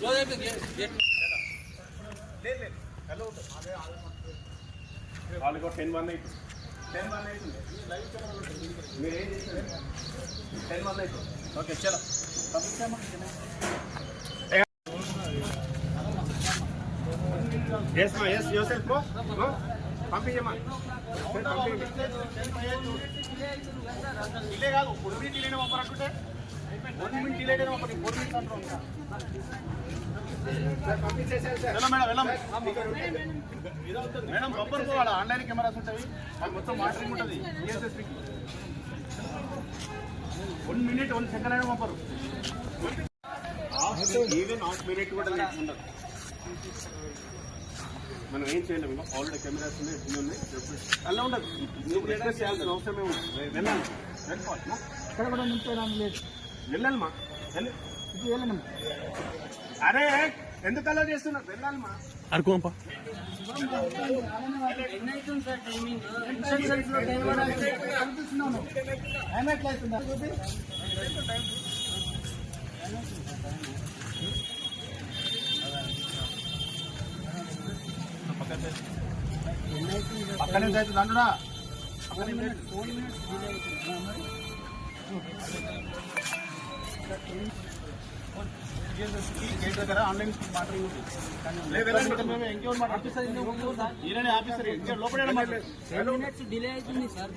వాళ్ళకి 10-1 అవుతుంది. 10-1 అవుతుంది. మీరు ఏం చేస్తారు? 10-1 అవుతుంది. ఓకే చలో ఎస్ మా ఎస్ యోసెఫ్ బ్రో పంపించమ్మా డిలే కాదు 1 మినిట్ డిలేనే పంపరంటుంటే 1 మినిట్ డిలే అయినా పంపండి 4 మినిట్స్ అంటారు మేడం పంపరు పోవాలా ఆన్లైన్ కెమెరాస్ ఉంటాయి అది మొత్తం మానిటరింగ్ ఉంటుంది ఈఎస్ఎస్పీకి 1 మినిట్ 1 సెకండ్ అయినా పంపరు ఈవెన్ హాఫ్ మినిట్ కూడా ఉండదు మనం ఏం చేయలేము ఇంకా ఆల్రెడీ కెమెరాస్ ఉన్నాయి ఉన్నాయి అలా ఉండదు నువ్వు రిక్వెస్ట్ చేయాల్సిన అవసరమే ఉంది వెళ్ళాలి వెళ్ళిపోవాలి ఇక్కడ కూడా నింపేయడానికి లేదు వెళ్ళాలిమా వెళ్ళండి అరే ఎందుకు అలా చేస్తున్నా వెళ్ళాలిమా అడుకోంపా పక్కనే అవుతుంది అందుడా గేట్ దగ్గర ఆన్లైన్ మాట్లాడి ఈయన ఆఫీసర్ లోపల డిలే అవుతుంది sir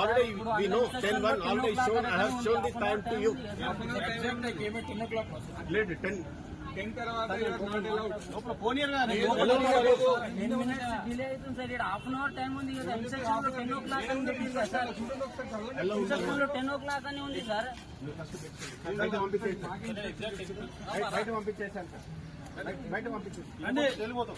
already we know 10-1 already shown I have shown this time to you లేదు 10 తర్వాత లోపల పోనీయర్ గా 10 మినిట్స్ డిలే అవుతుంది సార్ ఇక్కడ హాఫ్ అన్ అవర్ టైం ఉంది కదా ఇన్స్ట్రక్షన్ లో 10 o'clock అని పెట్టింది కదా సార్ ఇన్స్ట్రక్షన్ లో 10 o'clock అని ఉంది సార్ బయట పంపించేసాను సార్ బయట పంపించేసి వెళ్ళిపోతాం